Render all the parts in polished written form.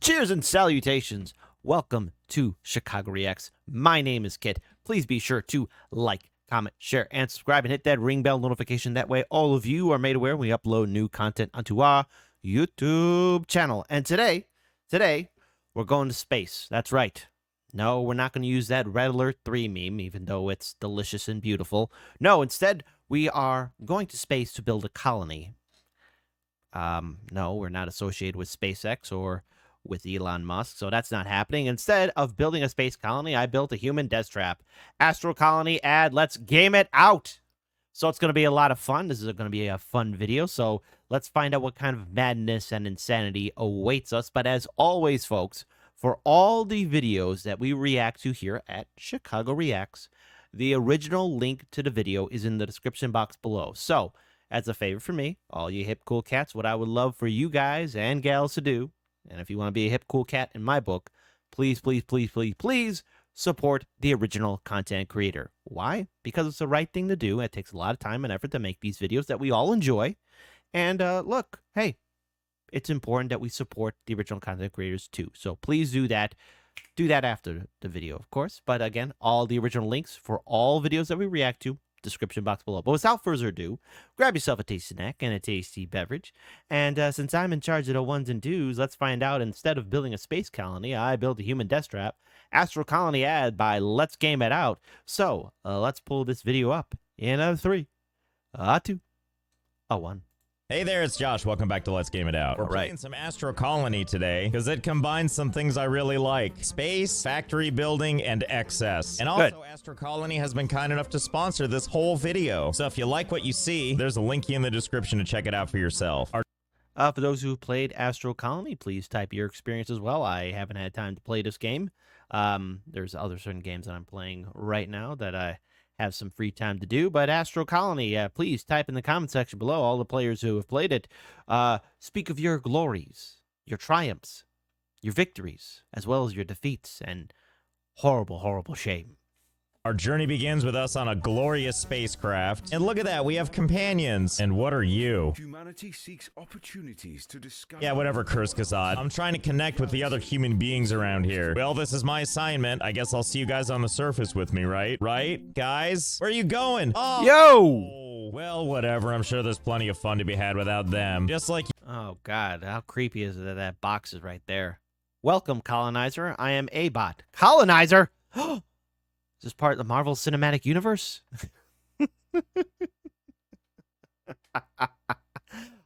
Cheers and salutations. Welcome to Chicago Reacts. My name is Kit. Please be sure to like, comment, share, and subscribe, and hit that ring bell notification. That way all of you are made aware when we upload new content onto our YouTube channel. And today, we're going to space. That's right. No, we're not going to use that Red Alert 3 meme, even though it's delicious and beautiful. No, instead, we are going to space to build a colony. No, we're not associated with SpaceX or with Elon Musk, so that's not happening. Instead of building a space colony, I built a human death trap. Astro colony ad, let's game it out. So it's going to be a lot of fun. This is going to be a fun video, so let's find out what kind of madness and insanity awaits us. But as always, folks, for all the videos that we react to here at Chicago Reacts, the original link to the video is in the description box below. So, as a favor for me, all you hip cool cats, what I would love for you guys and gals to do, and if you want to be a hip cool cat in my book, please, please, please, please, please support the original content creator. Why? Because it's the right thing to do. It takes a lot of time and effort to make these videos that we all enjoy. And look, hey, it's important that we support the original content creators too. So please do that. Do that after the video, of course. But again, all the original links for all videos that we react to, description box below. But without further ado, grab yourself a tasty snack and a tasty beverage. And since I'm in charge of the ones and twos, let's find out, instead of building a space colony, I built a human death trap. Astro colony ad by Let's Game It Out. So let's pull this video up in a 3, a 2, a 1. Hey there, it's Josh. Welcome back to Let's Game It Out. We're playing some Astro Colony today because it combines some things I really like: space, factory building, and excess. And also, Astro Colony has been kind enough to sponsor this whole video. So if you like what you see, there's a link in the description to check it out for yourself. For those who played Astro Colony, please type your experience as well. I haven't had time to play this game. There's other certain games that I'm playing right now that I have some free time to do, but Astro Colony, please type in the comment section below, all the players who have played it. Speak of your glories, your triumphs, your victories, as well as your defeats and horrible, horrible shame. Our journey begins with us on a glorious spacecraft. And look at that, we have companions. And what are you? Humanity seeks opportunities to discover. Yeah, whatever, Kurskazad. I'm trying to connect with the other human beings around here. Well, this is my assignment. I guess I'll see you guys on the surface with me, right? Right, guys? Where are you going? Oh! Yo! Well, whatever. I'm sure there's plenty of fun to be had without them. Just like... Oh, God. How creepy is it that that box is right there? Welcome, colonizer. I am a bot. Colonizer? Is this part of the Marvel Cinematic Universe?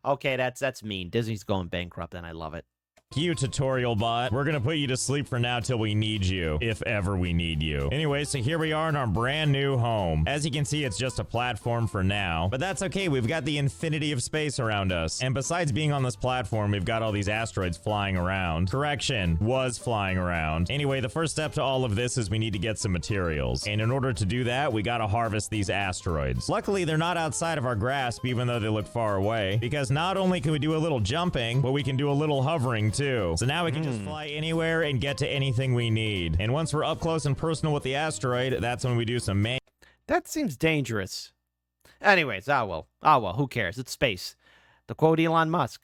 Okay, that's mean. Disney's going bankrupt, and I love it. You, tutorial bot. We're gonna put you to sleep for now till we need you, if ever we need you. Anyway, so here we are in our brand new home. As you can see, it's just a platform for now, but that's okay. We've got the infinity of space around us. And besides being on this platform, we've got all these asteroids flying around. Correction, was flying around. Anyway, the first step to all of this is we need to get some materials. And in order to do that, we gotta harvest these asteroids. Luckily, they're not outside of our grasp, even though they look far away, because not only can we do a little jumping, but we can do a little hovering too. So now we can just fly anywhere and get to anything we need. And once we're up close and personal with the asteroid, that's when we do some That seems dangerous. Anyways, well, who cares? It's space. To quote Elon Musk,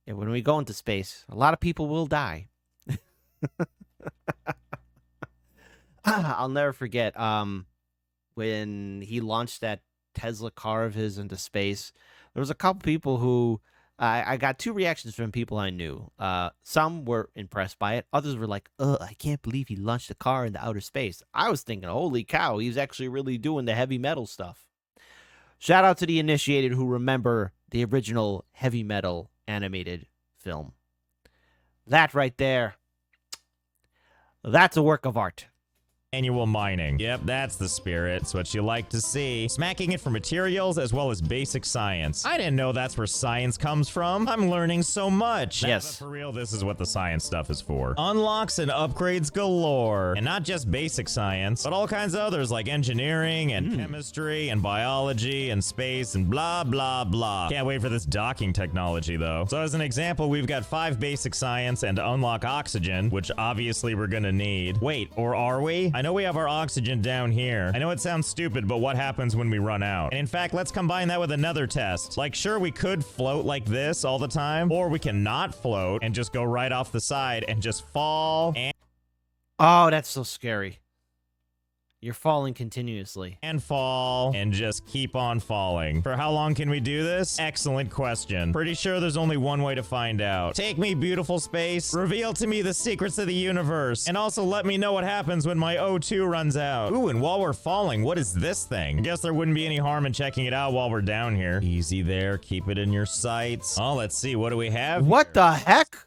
yeah, when we go into space, a lot of people will die. I'll never forget when he launched that Tesla car of his into space. There was a couple people who I got 2 reactions from people I knew. Some were impressed by it. Others were like, I can't believe he launched a car into outer space. I was thinking, holy cow, he's actually really doing the heavy metal stuff. Shout out to the initiated who remember the original heavy metal animated film. That right there, that's a work of art. Annual mining. Yep, that's the spirit. It's what you like to see. Smacking it for materials as well as basic science. I didn't know that's where science comes from. I'm learning so much. Yes. But for real, this is what the science stuff is for. Unlocks and upgrades galore. And not just basic science, but all kinds of others like engineering and chemistry and biology and space and blah, blah, blah. Can't wait for this docking technology though. So as an example, we've got 5 basic science and unlock oxygen, which obviously we're gonna need. Wait, or are we? I know we have our oxygen down here. I know it sounds stupid, but what happens when we run out? And in fact, let's combine that with another test. Like, sure, we could float like this all the time, or we can not float and just go right off the side and just fall and Oh, that's so scary. You're falling continuously. fall and just keep on falling. For how long can we do this? Excellent question. Pretty sure there's only one way to find out. Take me, beautiful space. Reveal to me the secrets of the universe. And also let me know what happens when my O2 runs out. Ooh, and while we're falling, what is this thing? I guess there wouldn't be any harm in checking it out while we're down here. Easy there. Keep it in your sights. Oh, let's see. What do we have? What the heck?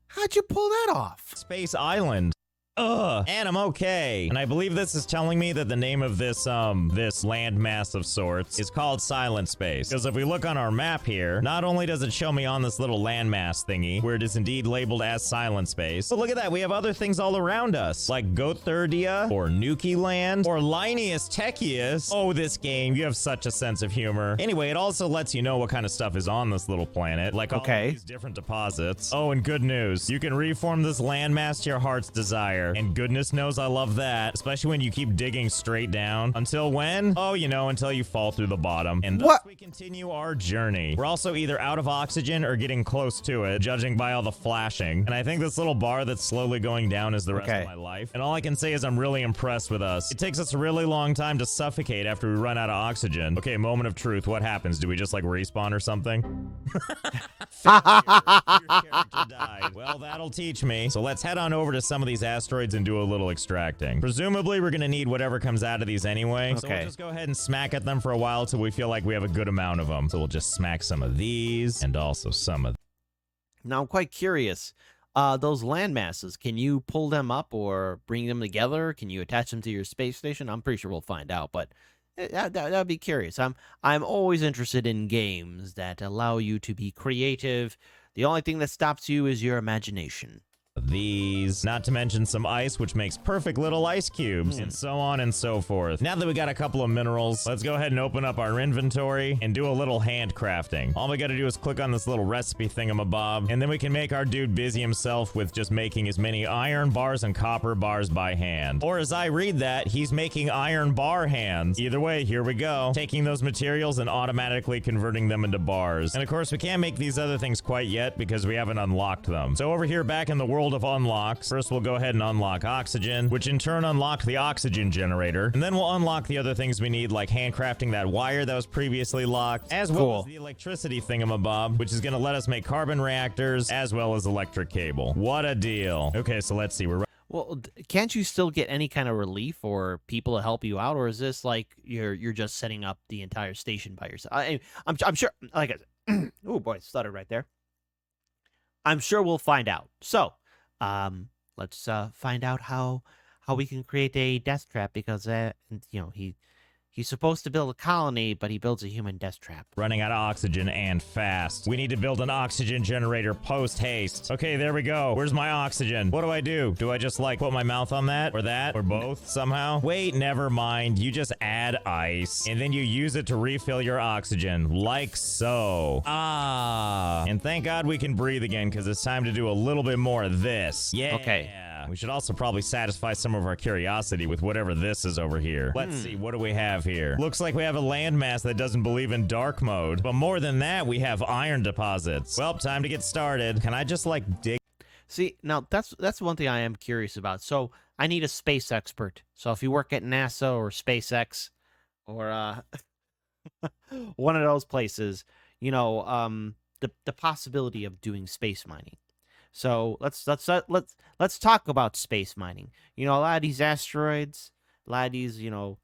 How'd you pull that off? Space Island. Ugh, and I'm okay. And I believe this is telling me that the name of this landmass of sorts is called Silent Space. Because if we look on our map here, not only does it show me on this little landmass thingy, where it is indeed labeled as Silent Space, but look at that, we have other things all around us, like Gothurdia, or Nuki Land, or Linnaeus Techius. Oh, this game, you have such a sense of humor. Anyway, it also lets you know what kind of stuff is on this little planet, like all of these different deposits. Oh, and good news, you can reform this landmass to your heart's desire. And goodness knows I love that, especially when you keep digging straight down. Until when? Oh, you know, until you fall through the bottom. And thus we continue our journey. We're also either out of oxygen or getting close to it, judging by all the flashing. And I think this little bar that's slowly going down is the rest of my life. And all I can say is I'm really impressed with us. It takes us a really long time to suffocate after we run out of oxygen. Okay, moment of truth. What happens? Do we just like respawn or something? Your character died. Well, that'll teach me. So let's head on over to some of these asteroids and do a little extracting. Presumably, we're gonna need whatever comes out of these anyway. So we'll just go ahead and smack at them for a while till we feel like we have a good amount of them. So we'll just smack some of these and also some of. Now I'm quite curious. Those land masses, can you pull them up or bring them together? Can you attach them to your space station? I'm pretty sure we'll find out, but that'd be curious. I'm always interested in games that allow you to be creative. The only thing that stops you is your imagination. These, not to mention some ice, which makes perfect little ice cubes, and so on and so forth. Now that we got a couple of minerals, let's go ahead and open up our inventory and do a little handcrafting. All we gotta do is click on this little recipe thingamabob, and then we can make our dude busy himself with just making as many iron bars and copper bars by hand. Or as I read that, he's making iron bar hands. Either way, here we go. Taking those materials and automatically converting them into bars. And of course, we can't make these other things quite yet because we haven't unlocked them. So over here back in the world of unlocks, first we'll go ahead and unlock oxygen, which in turn unlocked the oxygen generator, and then we'll unlock the other things we need, like handcrafting that wire that was previously locked, as well as the electricity thingamabob, which is going to let us make carbon reactors as well as electric cable. What a deal. Okay, so let's see. Well, can't you still get any kind of relief or people to help you out, or is this like you're just setting up the entire station by yourself? I'm sure. Like I said, oh boy, stuttered right there. I'm sure we'll find out. So, let's find out how we can create a death trap, because you know, he's supposed to build a colony, but he builds a human death trap. Running out of oxygen and fast. We need to build an oxygen generator post haste. Okay, there we go. Where's my oxygen? What do I do? Do I just like put my mouth on that or both somehow? Wait, never mind. You just add ice and then you use it to refill your oxygen like so. Ah, and thank God we can breathe again, because it's time to do a little bit more of this. Yeah. Okay. We should also probably satisfy some of our curiosity with whatever this is over here. Let's see, what do we have here? Looks like we have a landmass that doesn't believe in dark mode. But more than that, we have iron deposits. Well, time to get started. Can I just like dig? See, now that's one thing I am curious about. So I need a space expert. So if you work at NASA or SpaceX or one of those places, you know, the possibility of doing space mining. So let's talk about space mining. You know, a lot of these asteroids, a lot of these, you know,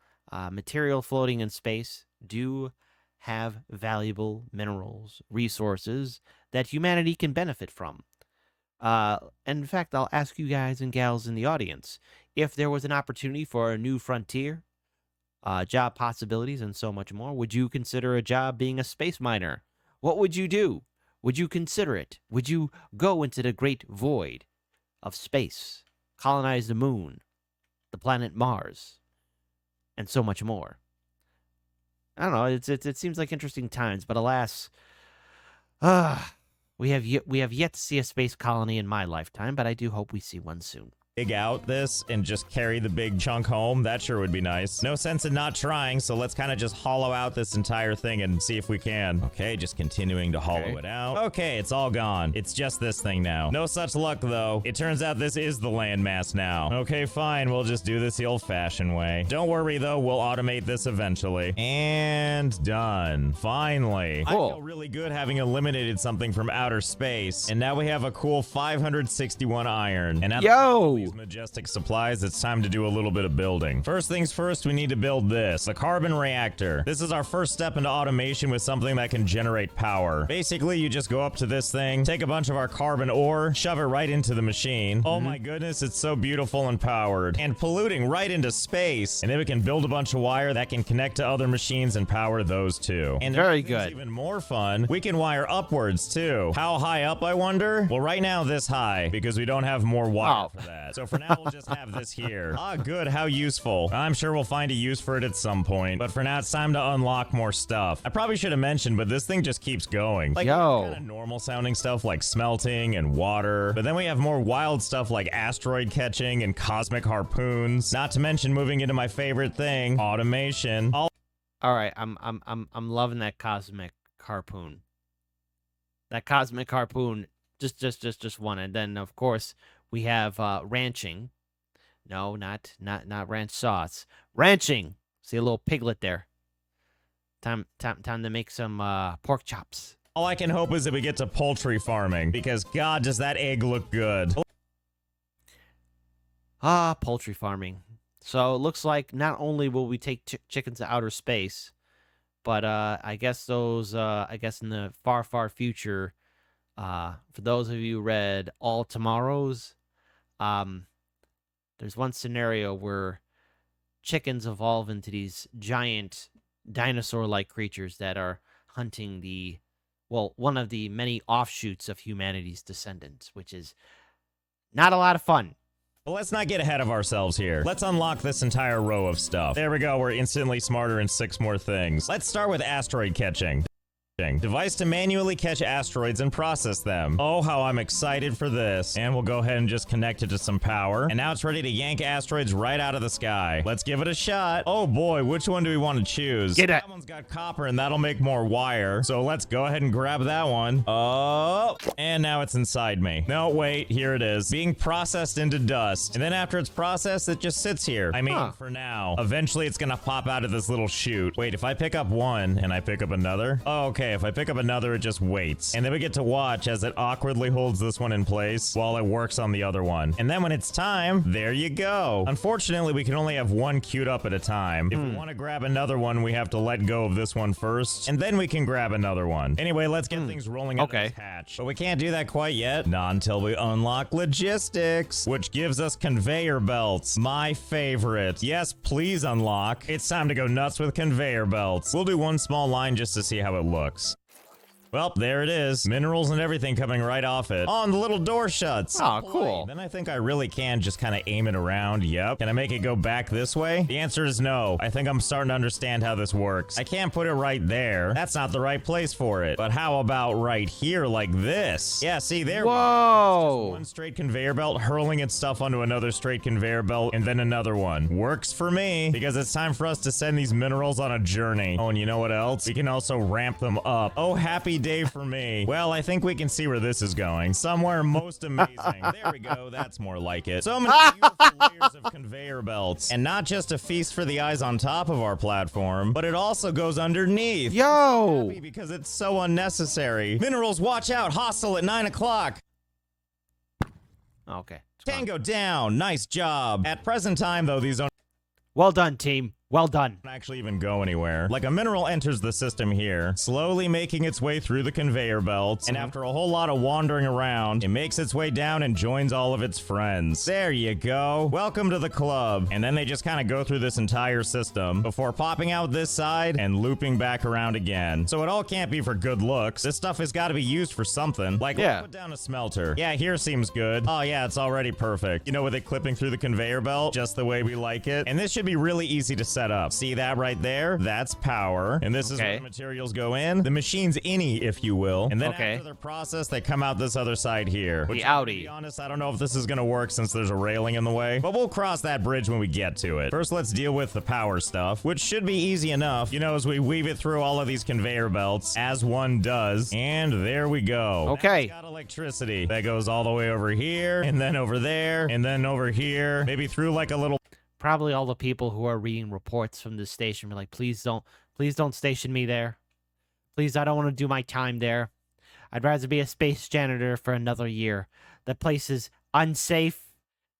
material floating in space do have valuable minerals, resources that humanity can benefit from. And in fact, I'll ask you guys and gals in the audience, if there was an opportunity for a new frontier, job possibilities, and so much more, would you consider a job being a space miner? What would you do? Would you consider it? Would you go into the great void of space, colonize the moon, the planet Mars, and so much more? I don't know. It seems like interesting times, but alas, we have yet to see a space colony in my lifetime. But I do hope we see one soon. dig out this and just carry the big chunk home, that sure would be nice. No sense in not trying, so let's kind of just hollow out this entire thing and see if we can. Okay, just continuing to hollow it out. Okay, it's all gone. It's just this thing now. No such luck, though. It turns out this is the landmass now. Okay, fine. We'll just do this the old-fashioned way. Don't worry, though. We'll automate this eventually. And done. Finally. Cool. I feel really good having eliminated something from outer space. And now we have a cool 561 iron. And these majestic supplies, it's time to do a little bit of building. First things first, we need to build this, the carbon reactor. This is our first step into automation with something that can generate power. Basically, you just go up to this thing, take a bunch of our carbon ore, shove it right into the machine. Oh my goodness, it's so beautiful and powered. And polluting right into space. And then we can build a bunch of wire that can connect to other machines and power those too. And very good. Even more fun, we can wire upwards too. How high up, I wonder? Well, right now this high, because we don't have more wire for that. So for now, we'll just have this here. Ah, good. How useful. I'm sure we'll find a use for it at some point. But for now, it's time to unlock more stuff. I probably should have mentioned, but this thing just keeps going. Like, kind of normal sounding stuff like smelting and water. But then we have more wild stuff like asteroid catching and cosmic harpoons. Not to mention moving into my favorite thing, automation. All right, I'm loving that cosmic harpoon. That cosmic harpoon, just one. And then of course we have ranching. No, not ranch sauce. Ranching. See a little piglet there. Time to make some pork chops. All I can hope is that we get to poultry farming, because God, does that egg look good. Poultry farming. So it looks like not only will we take chickens to outer space, but I guess those, I guess in the far future, for those of you who read All Tomorrows, there's one scenario where chickens evolve into these giant dinosaur-like creatures that are hunting one of the many offshoots of humanity's descendants, which is not a lot of fun. But let's not get ahead of ourselves here. Let's unlock this entire row of stuff. There we go, we're instantly smarter in 6 more things. Let's start with asteroid catching. Device to manually catch asteroids and process them. Oh, how I'm excited for this. And we'll go ahead and just connect it to some power. And now it's ready to yank asteroids right out of the sky. Let's give it a shot. Oh boy, which one do we want to choose? That one's got copper and that'll make more wire. So let's go ahead and grab that one. Oh, and now it's inside me. No, wait, here it is. Being processed into dust. And then after it's processed, it just sits here. I mean, for now. Eventually it's gonna pop out of this little chute. Wait, if I pick up one and I pick up another? Oh, okay. If I pick up another, it just waits. And then we get to watch as it awkwardly holds this one in place while it works on the other one. And then when it's time, there you go. Unfortunately, we can only have one queued up at a time. If we want to grab another one, we have to let go of this one first, and then we can grab another one. Anyway, let's get things rolling out of this hatch. But we can't do that quite yet. Not until we unlock logistics, which gives us conveyor belts. My favorite. Yes, please unlock. It's time to go nuts with conveyor belts. We'll do one small line just to see how it looks. Well, there it is. Minerals and everything coming right off it. Oh, and the little door shuts. Oh, cool. Then I think I really can just kind of aim it around. Yep. Can I make it go back this way? The answer is no. I think I'm starting to understand how this works. I can't put it right there. That's not the right place for it. But how about right here like this? Yeah, see, there. Whoa. It's just one straight conveyor belt hurling its stuff onto another straight conveyor belt and then another one. Works for me, because it's time for us to send these minerals on a journey. Oh, and you know what else? We can also ramp them up. Oh, happy day for me. Well, I think we can see where this is going. Somewhere most amazing. There we go. That's more like it. So many beautiful layers of conveyor belts. And not just a feast for the eyes on top of our platform, but it also goes underneath. Yo! Because it's so unnecessary. Minerals, watch out. Hostile at 9 o'clock. Okay. Tango down. Nice job. At present time, though, these don't Well done, team. Well done. Actually even go anywhere. Like a mineral enters the system here, slowly making its way through the conveyor belts, and after a whole lot of wandering around, it makes its way down and joins all of its friends. There you go. Welcome to the club. And then they just kind of go through this entire system before popping out this side and looping back around again. So it all can't be for good looks. This stuff has got to be used for something. Like, let's put down a smelter. Yeah, here seems good. Oh yeah, it's already perfect. You know, with it clipping through the conveyor belt, just the way we like it. And this should be really easy to set set up. See that right there? That's power. And this is where Okay. the materials go in. The machine's innie, if you will. And then Okay. after they're processed, they come out this other side here. Which, The to outie. be honest, I don't know if this is going to work since there's a railing in the way. But we'll cross that bridge when we get to it. First, let's deal with the power stuff, which should be easy enough, you know, as we weave it through all of these conveyor belts, as one does. And there we go. Okay. Now it's got electricity that goes all the way over here, and then over there, and then over here, maybe through like a little... Probably all the people who are reading reports from this station were like, please don't station me there. Please, I don't want to do my time there. I'd rather be a space janitor for another year. The place is unsafe.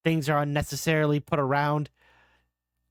Things are unnecessarily put around.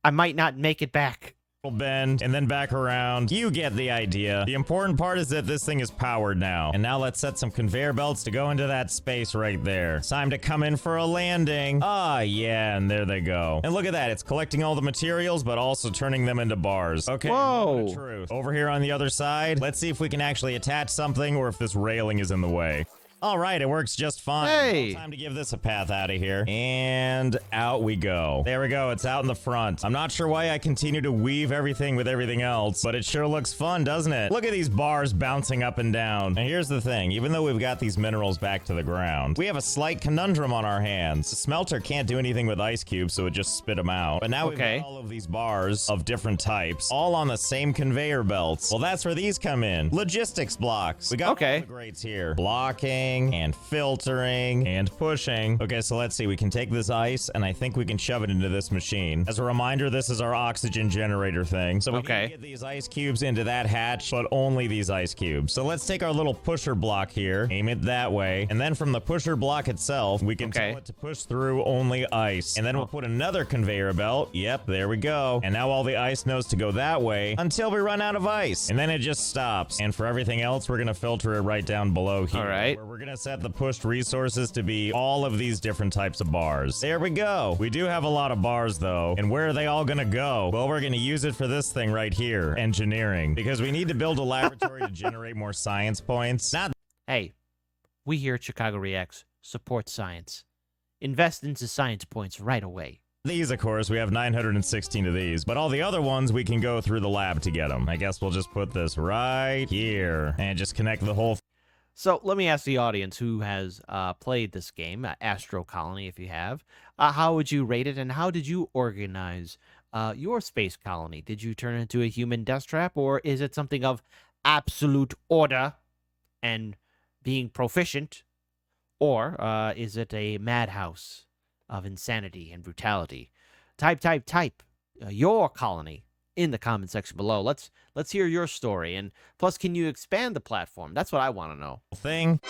I might not make it back. bend and then back around. You get the idea. The important part is that this thing is powered now. And now let's set some conveyor belts to go into that space right there. It's time to come in for a landing. Ah, yeah, and there they go. And look at that. It's collecting all the materials, but also turning them into bars. Okay, moment of truth. Over here on the other side, let's see if we can actually attach something or if this railing is in the way. All right, it works just fine. Hey. Time to give this a path out of here. And out we go. There we go. It's out in the front. I'm not sure why I continue to weave everything with everything else, but it sure looks fun, doesn't it? Look at these bars bouncing up and down. Now, here's the thing. Even though we've got these minerals back to the ground, we have a slight conundrum on our hands. The smelter can't do anything with ice cubes, so it just spit them out. But now we've got all of these bars of different types, all on the same conveyor belts. Well, that's where these come in. Logistics blocks. We got all the grades here. Blocking and filtering and pushing. Okay, so let's see. We can take this ice and I think we can shove it into this machine. As a reminder, this is our oxygen generator thing. So we can get these ice cubes into that hatch, but only these ice cubes. So let's take our little pusher block here, aim it that way, and then from the pusher block itself, we can tell it to push through only ice. And then we'll put another conveyor belt. Yep, there we go. And now all the ice knows to go that way until we run out of ice. And then it just stops. And for everything else, we're gonna filter it right down below here. All right. Where we're gonna set the pushed resources to be all of these different types of bars. There we go. We do have a lot of bars though. And where are they all gonna go? Well, we're gonna use it for this thing right here, engineering, because we need to build a laboratory to generate more science points. Hey, we here at Chicago Reacts support science. Invest into science points right away. These, of course, we have 916 of these, but all the other ones we can go through the lab to get them. I guess we'll just put this right here and just connect the whole So let me ask the audience who has played this game, Astro Colony, if you have, how would you rate it and how did you organize your space colony? Did you turn it into a human death trap or is it something of absolute order and being proficient? Or is it a madhouse of insanity and brutality? Type your colony in the comment section below. Let's hear your story, and plus, can you expand the platform? That's what I want to know. Thing.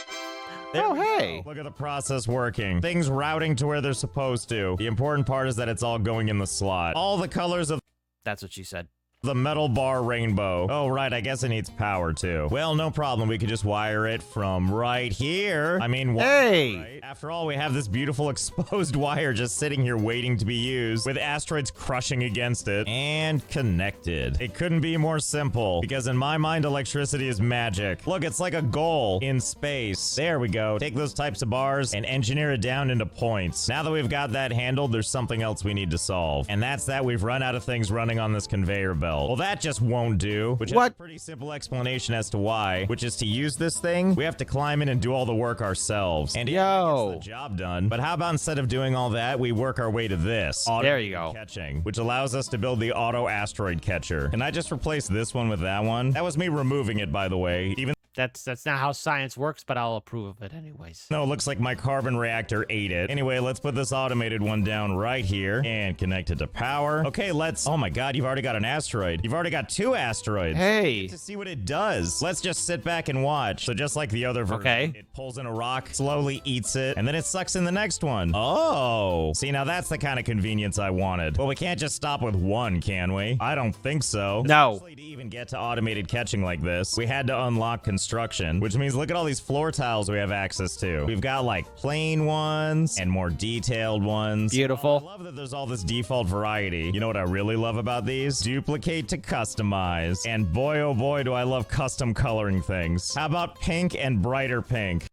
Oh, hey. Look at the process working. Things routing to where they're supposed to. The important part is that it's all going in the slot. All the colors of... That's what she said. The metal bar rainbow. Oh, right. I guess it needs power, too. Well, no problem. We could just wire it from right here. I mean, hey! Right? After all, we have this beautiful exposed wire just sitting here waiting to be used with asteroids crushing against it. And connected. It couldn't be more simple because in my mind, electricity is magic. Look, it's like a goal in space. There we go. Take those types of bars and engineer it down into points. Now that we've got that handled, there's something else we need to solve. And that's that we've run out of things running on this conveyor belt. Well, that just won't do, which has a pretty simple explanation as to why, which is to use this thing, we have to climb in and do all the work ourselves. And it gets the job done. But how about instead of doing all that, we work our way to this. There you go. Catching, which allows us to build the auto asteroid catcher. Can I just replace this one with that one? That was me removing it, by the way. Even That's not how science works, but I'll approve of it anyways. no, it looks like my carbon reactor ate it. Anyway, let's put this automated one down right here and connect it to power. Okay, let's... Oh my god, you've already got an asteroid. You've already got 2 asteroids. Hey! To see what it does. Let's just sit back and watch. So just like the other version, it pulls in a rock, slowly eats it, and then it sucks in the next one. Oh! See, now that's the kind of convenience I wanted. Well, we can't just stop with one, can we? I don't think so. No. Especially to even get to automated catching like this, we had to unlock construction, which means look at all these floor tiles we have access to. We've got like plain ones and more detailed ones. Beautiful. I love that there's all this default variety. You know what I really love about these? Duplicate to customize. And boy, oh boy, do I love custom coloring things. How about pink and brighter pink?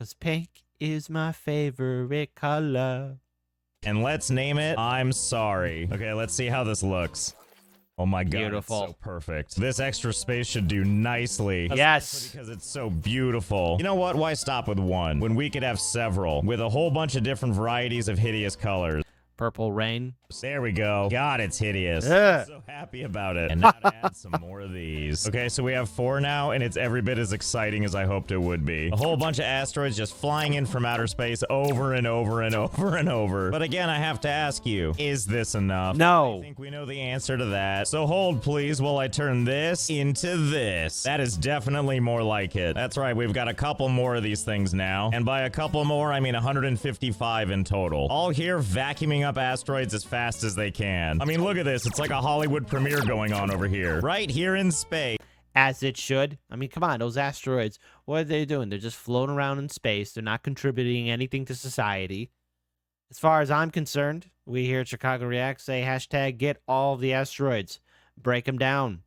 'Cause pink is my favorite color. And let's name it I'm Sorry. Okay, let's see how this looks. Oh my god, Beautiful. it's so perfect. This extra space should do nicely. Yes. Especially because it's so beautiful. You know what? Why stop with one when we could have several with a whole bunch of different varieties of hideous colors? Purple rain. There we go. God, it's hideous. Ugh. I'm so happy about it. And now to add some more of these. Okay, so we have 4 now, and it's every bit as exciting as I hoped it would be. A whole bunch of asteroids just flying in from outer space over and over and over and over. But again, I have to ask you, is this enough? No. I think we know the answer to that. So hold, please, while I turn this into this. That is definitely more like it. That's right, we've got a couple more of these things now. And by a couple more, I mean 155 in total. All here vacuuming up asteroids as fast as they can. I mean, look at this. It's like a Hollywood premiere going on over here. Right here in space. As it should. I mean, come on, those asteroids, what are they doing? They're just floating around in space. They're not contributing anything to society. As far as I'm concerned, we here at Chicago React say hashtag get all the asteroids. Break them down.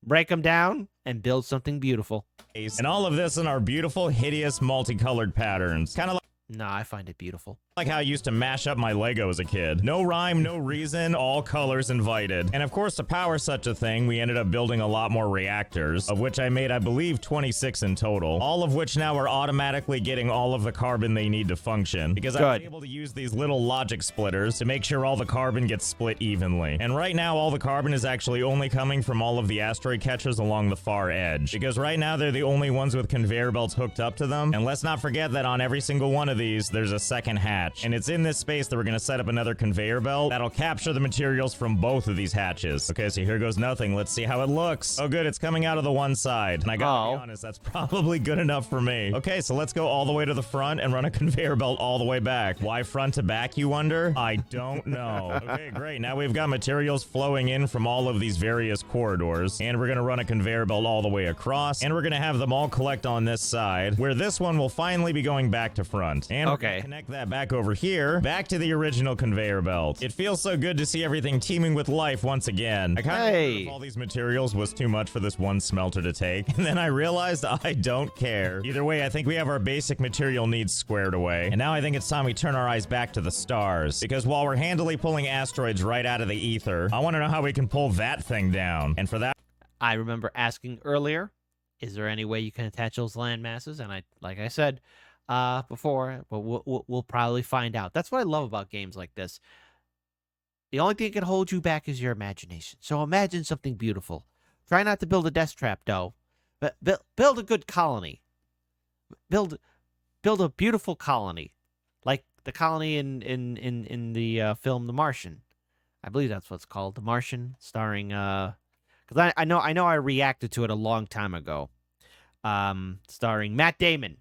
Break them down and build something beautiful. And all of this in our beautiful, hideous, multicolored patterns. Kind of No, I find it beautiful. like how I used to mash up my Lego as a kid. No rhyme, no reason, all colors invited. And of course, to power such a thing, we ended up building a lot more reactors, of which I made, I believe, 26 in total. All of which now are automatically getting all of the carbon they need to function. Because I was able to use these little logic splitters to make sure all the carbon gets split evenly. And right now, all the carbon is actually only coming from all of the asteroid catchers along the far edge. Because right now, they're the only ones with conveyor belts hooked up to them. And let's not forget that on every single one of these, there's a second hatch. And it's in this space that we're gonna set up another conveyor belt that'll capture the materials from both of these hatches. Okay, so here goes nothing. Let's see how it looks. Oh good, it's coming out of the one side. And I gotta be honest, that's probably good enough for me. Okay, so let's go all the way to the front and run a conveyor belt all the way back. Why front to back, you wonder? I don't know. Okay, great. Now we've got materials flowing in from all of these various corridors. And we're gonna run a conveyor belt all the way across. And we're gonna have them all collect on this side, where this one will finally be going back to front. And we're gonna connect that back over here, back to the original conveyor belt. It feels so good to see everything teeming with life once again. I kind of wondered if all these materials was too much for this one smelter to take, and then I realized I don't care. Either way, I think we have our basic material needs squared away, and now I think it's time we turn our eyes back to the stars, because while we're handily pulling asteroids right out of the ether, I want to know how we can pull that thing down, and for that... I remember asking earlier, is there any way you can attach those land masses? And like I said, before, but we'll probably find out. That's what I love about games like this. The only thing that can hold you back is your imagination. So imagine something beautiful. Try not to build a death trap, though. But build a good colony. Build a beautiful colony, like the colony in the film The Martian. I believe that's what it's called, The Martian, starring because I know I reacted to it a long time ago. Starring Matt Damon.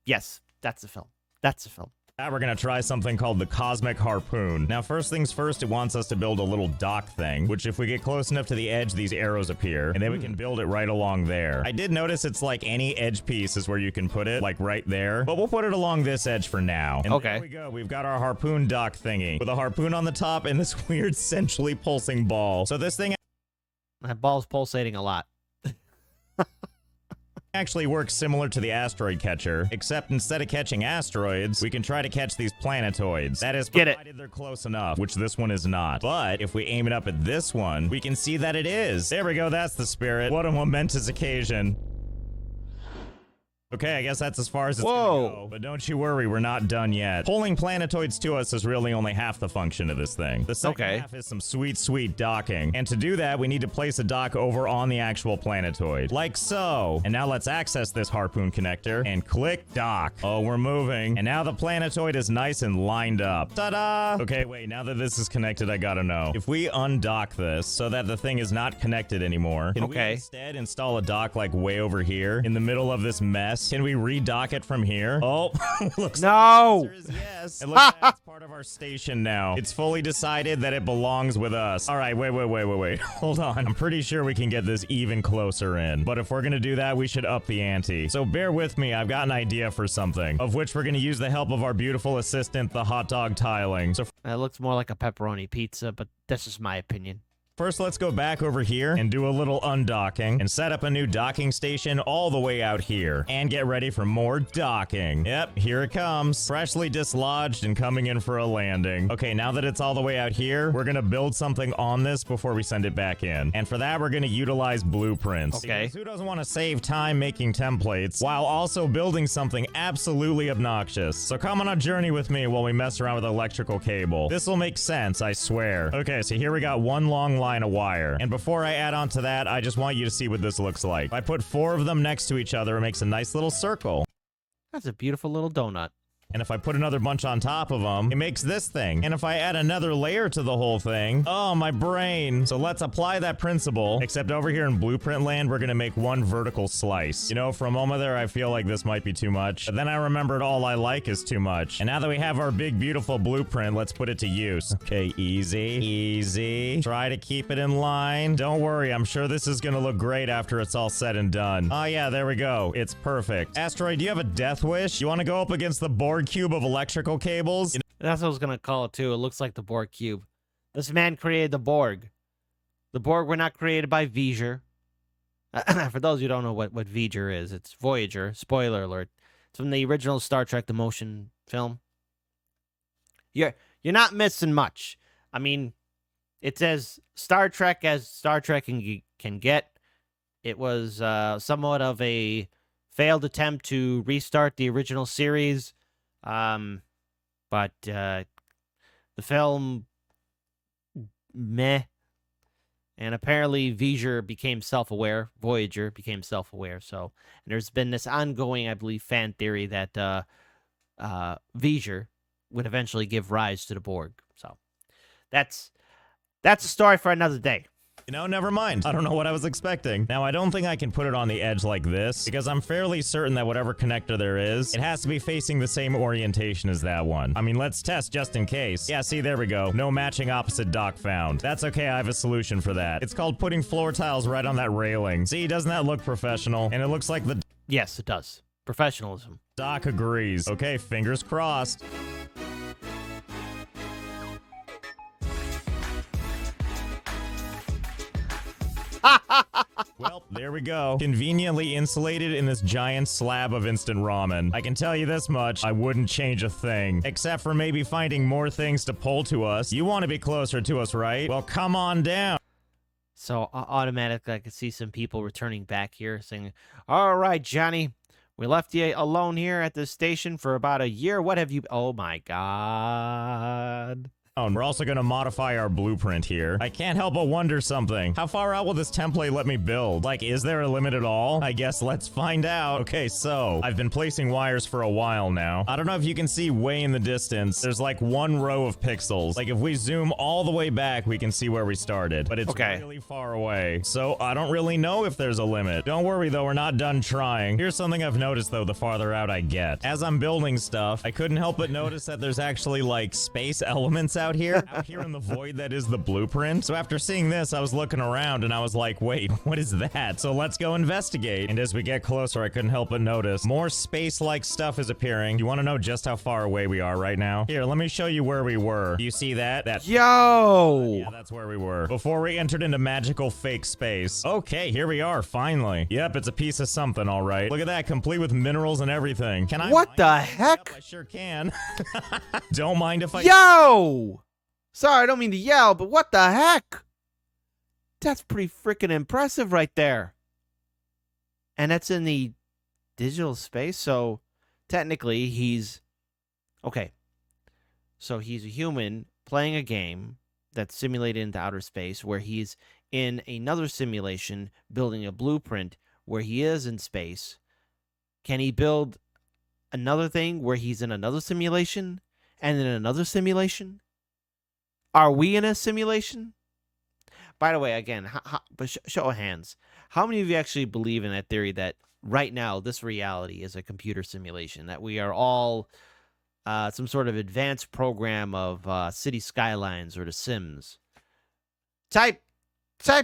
Yes, that's the film. That's the film. We're gonna try something called the Cosmic Harpoon. Now, first things first, it wants us to build a little dock thing, which if we get close enough to the edge, these arrows appear, and then we can build it right along there. I did notice it's like any edge piece is where you can put it, like right there, but we'll put it along this edge for now. And there we go. We've got our harpoon dock thingy with a harpoon on the top and this weird centrally pulsing ball. So this thing... That ball's pulsating a lot. Actually works similar to the asteroid catcher, except instead of catching asteroids, we can try to catch these planetoids. That is provided they're close enough, which this one is not. But if we aim it up at this one, we can see that it is. There we go, that's the spirit. What a momentous occasion. Okay, I guess that's as far as it's gonna go. But don't you worry, we're not done yet. Pulling planetoids to us is really only half the function of this thing. The second half is some sweet, sweet docking. And to do that, we need to place a dock over on the actual planetoid. Like so. And now let's access this harpoon connector and click dock. Oh, we're moving. And now the planetoid is nice and lined up. Ta-da! Okay, wait, now that this is connected, I gotta know. If we undock this so that the thing is not connected anymore, can we instead install a dock like way over here in the middle of this mess? Can we redock it from here? Oh, looks like the answer is yes. It looks like it's part of our station now. It's fully decided that it belongs with us. All right, wait. Hold on. I'm pretty sure we can get this even closer in. But if we're gonna do that, we should up the ante. So bear with me. I've got an idea for something, of which we're gonna use the help of our beautiful assistant, the hot dog tiling. So it looks more like a pepperoni pizza, but that's just my opinion. First, let's go back over here and do a little undocking and set up a new docking station all the way out here. And get ready for more docking. Yep, here it comes. Freshly dislodged and coming in for a landing. Okay, now that it's all the way out here, we're gonna build something on this before we send it back in. And for that, we're gonna utilize blueprints. Okay. Because who doesn't want to save time making templates while also building something absolutely obnoxious? So come on a journey with me while we mess around with electrical cable. This will make sense, I swear. Okay, so here we got one long line of wire. And before I add on to that, I just want you to see what this looks like. If I put 4 of them next to each other, it makes a nice little circle. That's a beautiful little donut. And if I put another bunch on top of them, it makes this thing. And if I add another layer to the whole thing, oh, my brain. So let's apply that principle, except over here in blueprint land, we're gonna make one vertical slice. You know, for a moment there, I feel like this might be too much, but then I remembered all I like is too much. And now that we have our big, beautiful blueprint, let's put it to use. Okay, easy. Try to keep it in line. Don't worry, I'm sure this is gonna look great after it's all said and done. Oh yeah, there we go. It's perfect. Asteroid, do you have a death wish? You wanna go up against the Borg cube of electrical cables? That's what I was gonna call it too. It looks like the Borg cube. This man created the Borg. The Borg were not created by V'ger. For those who don't know what V'ger is, it's Voyager. Spoiler alert. It's from the original Star Trek, the motion film. You're not missing much. I mean, it's as Star Trek can get. It was somewhat of a failed attempt to restart the original series. But the film, meh. And apparently Voyager became self-aware. So, and there's been this ongoing, I believe, fan theory that Voyager would eventually give rise to the Borg. So, that's a story for another day. You know, never mind. I don't know what I was expecting. Now, I don't think I can put it on the edge like this, because I'm fairly certain that whatever connector there is, it has to be facing the same orientation as that one. I mean, let's test just in case. Yeah, see, there we go. No matching opposite dock found. That's okay, I have a solution for that. It's called putting floor tiles right on that railing. See, doesn't that look professional? And it looks like the... Yes, it does. Professionalism. Doc agrees. Okay, fingers crossed. Well, there we go. Conveniently insulated in this giant slab of instant ramen. I can tell you this much, I wouldn't change a thing. Except for maybe finding more things to pull to us. You want to be closer to us, right? Well, come on down. So automatically I could see some people returning back here saying, all right, Johnny, we left you alone here at this station for about a year. What have you... Oh, my God. We're also going to modify our blueprint here. I can't help but wonder something. How far out will this template let me build? Like, is there a limit at all? I guess let's find out. Okay, so I've been placing wires for a while now. I don't know if you can see way in the distance. There's like one row of pixels. Like if we zoom all the way back, we can see where we started, but it's really far away. So I don't really know if there's a limit. Don't worry though, we're not done trying. Here's something I've noticed though, the farther out I get. As I'm building stuff, I couldn't help but notice that there's actually like space elements out here in the void that is the blueprint. So after seeing this, I was looking around and I was like, wait, what is that? So let's go investigate. And as we get closer, I couldn't help but notice more space-like stuff is appearing. You want to know just how far away we are right now? Here, let me show you where we were. Do you see that? Yo! Yeah, that's where we were before we entered into magical fake space. Okay, here we are, finally. Yep, it's a piece of something, all right. Look at that, complete with minerals and everything. Can I? What the heck? Yep, I sure can. Don't mind if I... Yo! Sorry, I don't mean to yell, but what the heck? That's pretty freaking impressive right there. And that's in the digital space, so technically he's... Okay. So he's a human playing a game that's simulated into outer space where he's in another simulation building a blueprint where he is in space. Can he build another thing where he's in another simulation and in another simulation? Are we in a simulation? By the way, again, show of hands. How many of you actually believe in that theory that right now this reality is a computer simulation? That we are all some sort of advanced program of City Skylines or The Sims? Type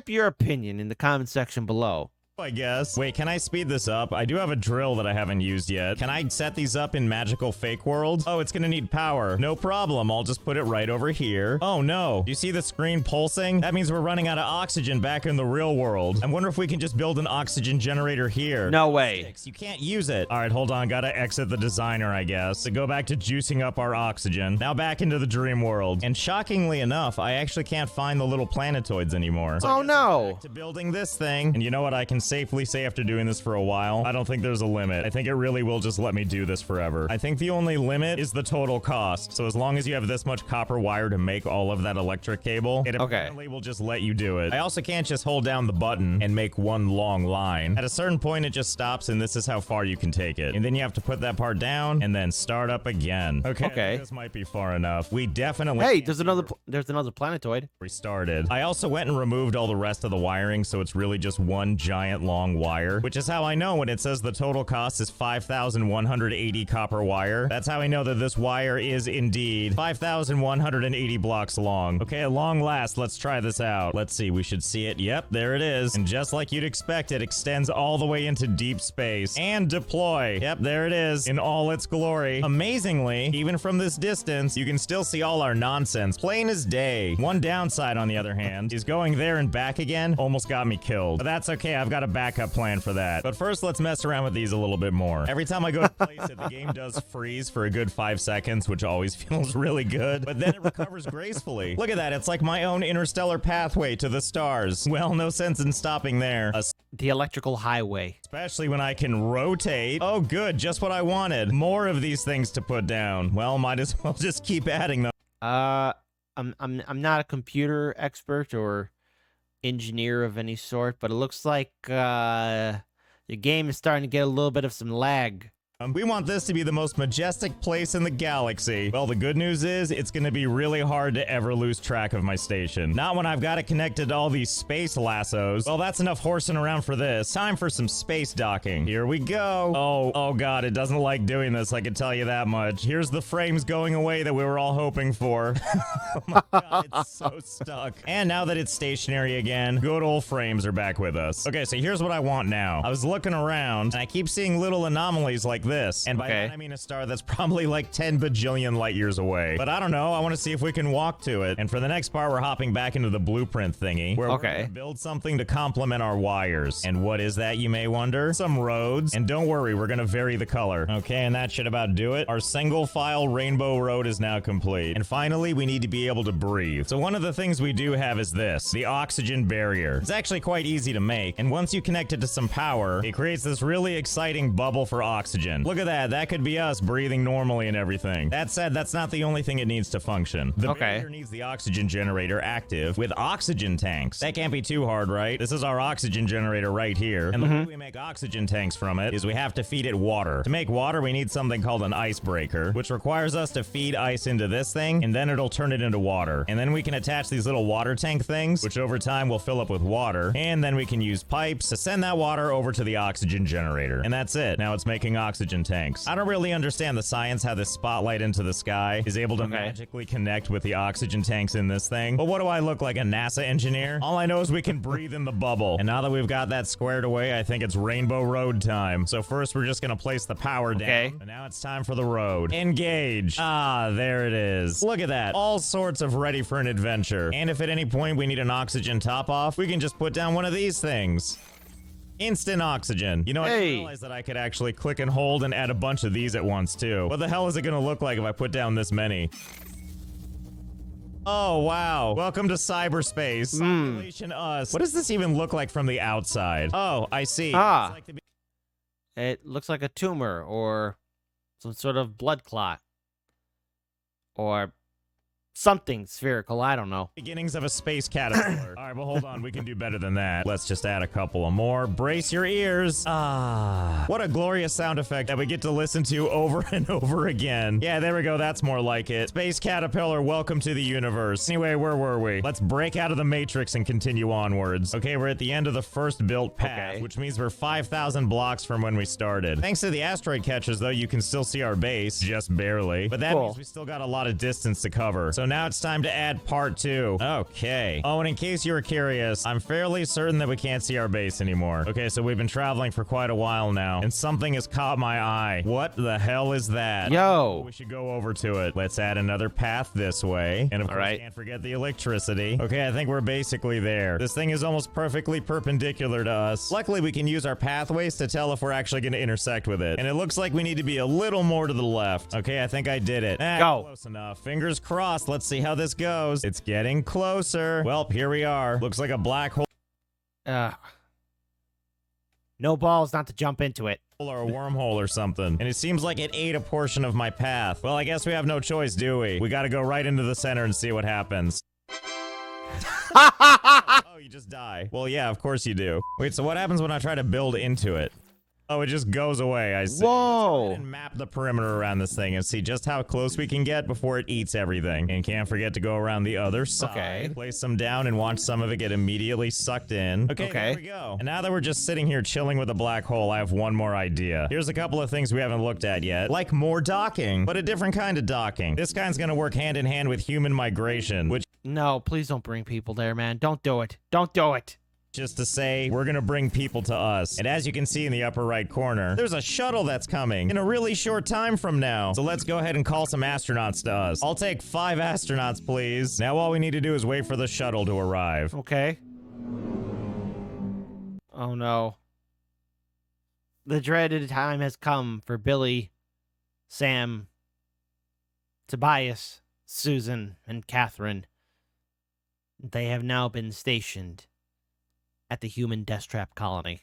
your opinion in the comment section below. I guess. Wait, can I speed this up? I do have a drill that I haven't used yet. Can I set these up in magical fake world? Oh, it's gonna need power. No problem. I'll just put it right over here. Oh no. You see the screen pulsing? That means we're running out of oxygen back in the real world. I wonder if we can just build an oxygen generator here. No way. You can't use it. All right, hold on. Gotta exit the designer, I guess. So go back to juicing up our oxygen. Now back into the dream world. And shockingly enough, I actually can't find the little planetoids anymore. So Oh no. back to building this thing. And you know what? I can safely say after doing this for a while, I don't think there's a limit. I think it really will just let me do this forever. I think the only limit is the total cost. So as long as you have this much copper wire to make all of that electric cable, it apparently will just let you do it. I also can't just hold down the button and make one long line. At a certain point, it just stops, and this is how far you can take it. And then you have to put that part down and then start up again. Okay. I think this might be far enough. We definitely Hey, there's another planetoid. restarted. I also went and removed all the rest of the wiring, so it's really just one giant long wire, which is how I know when it says the total cost is 5,180 copper wire. That's how I know that this wire is indeed 5,180 blocks long. Okay, at long last, let's try this out. Let's see, we should see it. Yep, there it is. And just like you'd expect, it extends all the way into deep space. And deploy. Yep, there it is in all its glory. Amazingly, even from this distance, you can still see all our nonsense. Plain as day. One downside, on the other hand, is going there and back again almost got me killed. But that's okay, I've got a backup plan for that. But first, let's mess around with these a little bit more. Every time I go to place it, the game does freeze for a good 5 seconds, which always feels really good. But then it recovers gracefully. Look at that, it's like my own interstellar pathway to the stars. Well, no sense in stopping there. The electrical highway. Especially when I can rotate. Oh, good, just what I wanted. More of these things to put down. Well, might as well just keep adding them. I'm not a computer expert or engineer of any sort, but it looks like the game is starting to get a little bit of some lag. We want this to be the most majestic place in the galaxy. Well, the good news is it's going to be really hard to ever lose track of my station. Not when I've got it connected to all these space lassos. Well, that's enough horsing around for this. Time for some space docking. Here we go. Oh god, it doesn't like doing this, I can tell you that much. Here's the frames going away that we were all hoping for. Oh my god, it's so stuck. And now that it's stationary again, good old frames are back with us. Okay, so here's what I want now. I was looking around, and I keep seeing little anomalies like this. And by that I mean a star that's probably like 10 bajillion light years away. But I don't know, I want to see if we can walk to it. And for the next part, we're hopping back into the blueprint thingy, where we're going to build something to complement our wires. And what is that, you may wonder? Some roads. And don't worry, we're going to vary the color. Okay, and that should about do it. Our single file rainbow road is now complete. And finally, we need to be able to breathe. So one of the things we do have is this, the oxygen barrier. It's actually quite easy to make. And once you connect it to some power, it creates this really exciting bubble for oxygen. Look at that. That could be us breathing normally and everything. That said, that's not the only thing it needs to function. The barrier needs the oxygen generator active with oxygen tanks. That can't be too hard, right? This is our oxygen generator right here. And the way we make oxygen tanks from it is we have to feed it water. To make water, we need something called an icebreaker, which requires us to feed ice into this thing, and then it'll turn it into water. And then we can attach these little water tank things, which over time will fill up with water, and then we can use pipes to send that water over to the oxygen generator. And that's it. Now it's making oxygen tanks. I don't really understand the science how this spotlight into the sky is able to magically connect with the oxygen tanks in this thing. But what do I look like, a NASA engineer? All I know is we can breathe in the bubble. And now that we've got that squared away, I think it's Rainbow Road time. So first we're just gonna place the power down. And now it's time for the road. Engage. Ah, there it is. Look at that. All sorts of ready for an adventure. And if at any point we need an oxygen top off, we can just put down one of these things. Instant oxygen. You know, I didn't realize that I could actually click and hold and add a bunch of these at once, too. What the hell is it gonna look like if I put down this many? Oh, wow. Welcome to cyberspace. Simulation us. What does this even look like from the outside? Oh, I see. It looks like a tumor or some sort of blood clot. Or something spherical, I don't know. Beginnings of a space caterpillar. All right, well, hold on. We can do better than that. Let's just add a couple of more. Brace your ears. Ah, what a glorious sound effect that we get to listen to over and over again. Yeah, there we go. That's more like it. Space caterpillar, welcome to the universe. Anyway, where were we? Let's break out of the matrix and continue onwards. Okay, we're at the end of the first built path, which means we're 5,000 blocks from when we started. Thanks to the asteroid catchers, though, you can still see our base, just barely. But that means we still got a lot of distance to cover. So now it's time to add part 2. Okay. Oh, and in case you were curious, I'm fairly certain that we can't see our base anymore. Okay, so we've been traveling for quite a while now, and something has caught my eye. What the hell is that? Yo. We should go over to it. Let's add another path this way. And of course, right. can't forget the electricity. Okay, I think we're basically there. This thing is almost perfectly perpendicular to us. Luckily, we can use our pathways to tell if we're actually going to intersect with it. And it looks like we need to be a little more to the left. Okay, I think I did it. Go. Close enough. Fingers crossed. Let's see how this goes. It's getting closer. Well, here we are. Looks like a black hole No balls not to jump into it. or a wormhole or something. And it seems like it ate a portion of my path. Well, I guess we have no choice, do we? We gotta go right into the center and see what happens. Oh, you just die. Well, yeah, of course you do. Wait, so what happens when I try to build into it? Oh, it just goes away, I see. Whoa. Let's go ahead and map the perimeter around this thing and see just how close we can get before it eats everything. And can't forget to go around the other side. Okay. Place some down and watch some of it get immediately sucked in. Okay, there we go. And now that we're just sitting here chilling with a black hole, I have one more idea. Here's a couple of things we haven't looked at yet. Like more docking, but a different kind of docking. This kind's gonna work hand in hand with human migration, which No, please don't bring people there, man. Don't do it. Don't do it. just to say we're gonna bring people to us. And as you can see in the upper right corner, there's a shuttle that's coming in a really short time from now. So let's go ahead and call some astronauts to us. I'll take 5 astronauts, please. Now all we need to do is wait for the shuttle to arrive. Okay. Oh no. The dreaded time has come for Billy, Sam, Tobias, Susan, and Catherine. They have now been stationed at the human death trap colony.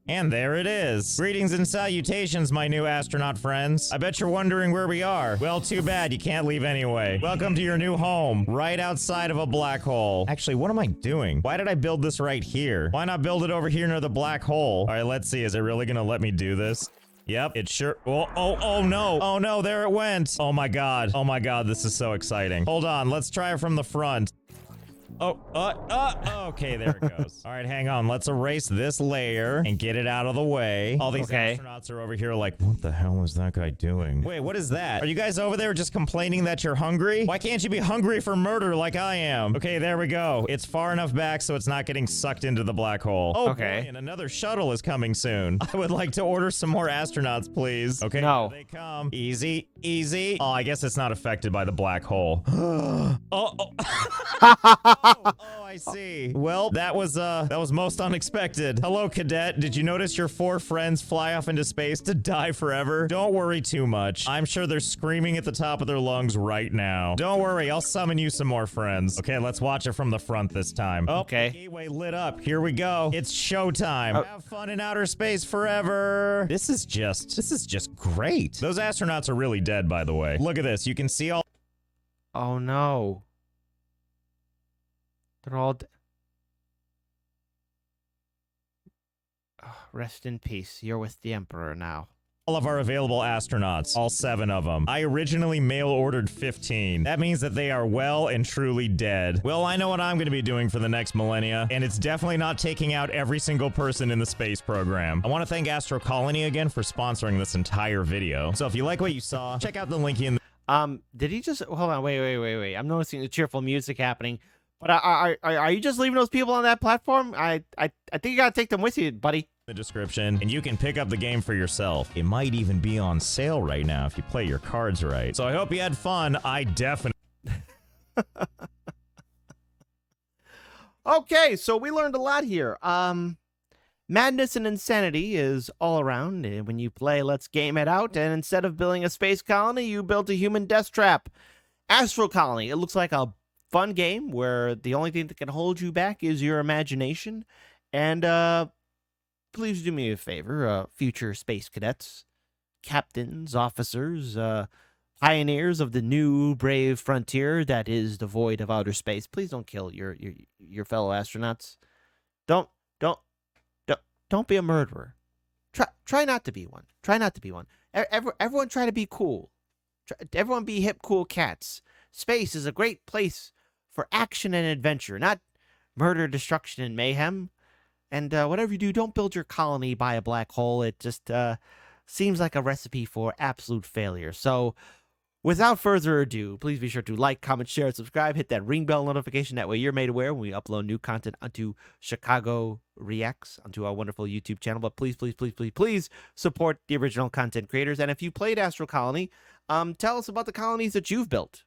And there it is. Greetings and salutations, my new astronaut friends. I bet you're wondering where we are. Well, too bad, you can't leave anyway. Welcome to your new home, right outside of a black hole. Actually, what am I doing? Why did I build this right here? Why not build it over here near the black hole? All right, let's see. Is it really gonna let me do this? Yep, it sure. Oh no. Oh no, there it went. Oh my god. Oh my god, this is so exciting. Hold on, let's try it from the front. Okay, there it goes. All right, hang on. Let's erase this layer and get it out of the way. All these astronauts are over here like, what the hell is that guy doing? Wait, what is that? Are you guys over there just complaining that you're hungry? Why can't you be hungry for murder like I am? Okay, there we go. It's far enough back so it's not getting sucked into the black hole. Oh, okay. Boy, and another shuttle is coming soon. I would like to order some more astronauts, please. Okay, no. Here they come. Easy, easy. Oh, I guess it's not affected by the black hole. Oh, I see. Well, that was most unexpected. Hello, cadet. Did you notice your 4 friends fly off into space to die forever? Don't worry too much. I'm sure they're screaming at the top of their lungs right now. Don't worry, I'll summon you some more friends. Okay, let's watch it from the front this time. Oh, okay. The gateway lit up. Here we go. It's showtime. Have fun in outer space forever. This is just great. Those astronauts are really dead, by the way. Look at this. You can see all. Oh no. They're all rest in peace. You're with the Emperor now. All of our available astronauts, all 7 of them. I originally mail ordered 15. That means that they are well and truly dead. Well, I know what I'm going to be doing for the next millennia, and it's definitely not taking out every single person in the space program. I want to thank Astro Colony again for sponsoring this entire video. So if you like what you saw, check out the link in the Did he just hold on? Wait. I'm noticing the cheerful music happening. But are you just leaving those people on that platform? I think you gotta take them with you, buddy. the description, and you can pick up the game for yourself. It might even be on sale right now if you play your cards right. So I hope you had fun. I definitely... Okay, so we learned a lot here. Madness and insanity is all around when you play Let's Game It Out, and instead of building a space colony, you built a human death trap. Astro Colony, it looks like a fun game where the only thing that can hold you back is your imagination. And please do me a favor, future space cadets, captains, officers, pioneers of the new brave frontier that is devoid of outer space. Please don't kill your fellow astronauts. Don't be a murderer. Try not to be one. Try not to be one. Everyone try to be cool. Everyone be hip, cool cats. Space is a great place for action and adventure, not murder, destruction, and mayhem. And whatever you do, don't build your colony by a black hole. It just seems like a recipe for absolute failure. So Without further ado, please be sure to like, comment, share, and subscribe. Hit that ring bell notification. That way you're made aware when we upload new content onto Chicago Reacts, onto our wonderful YouTube channel. But please, please, please, please, please support the original content creators. And if you played Astro Colony, tell us about the colonies that you've built.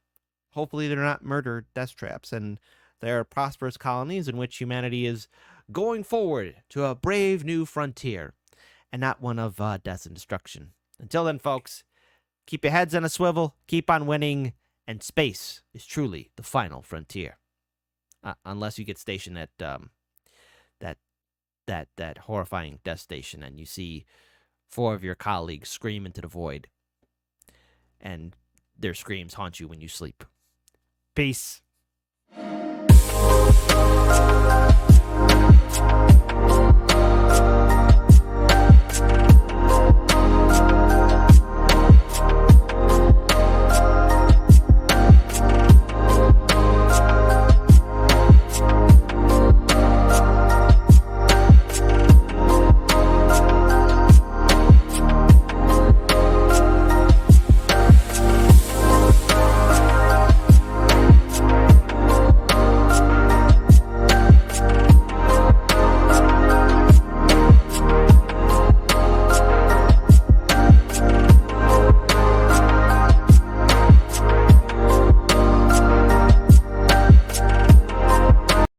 Hopefully they're not murder death traps, and they're prosperous colonies in which humanity is going forward to a brave new frontier, and not one of death and destruction. Until then, folks, keep your heads on a swivel, keep on winning, and space is truly the final frontier. Unless you get stationed at that horrifying death station and you see 4 of your colleagues scream into the void, and their screams haunt you when you sleep. Peace.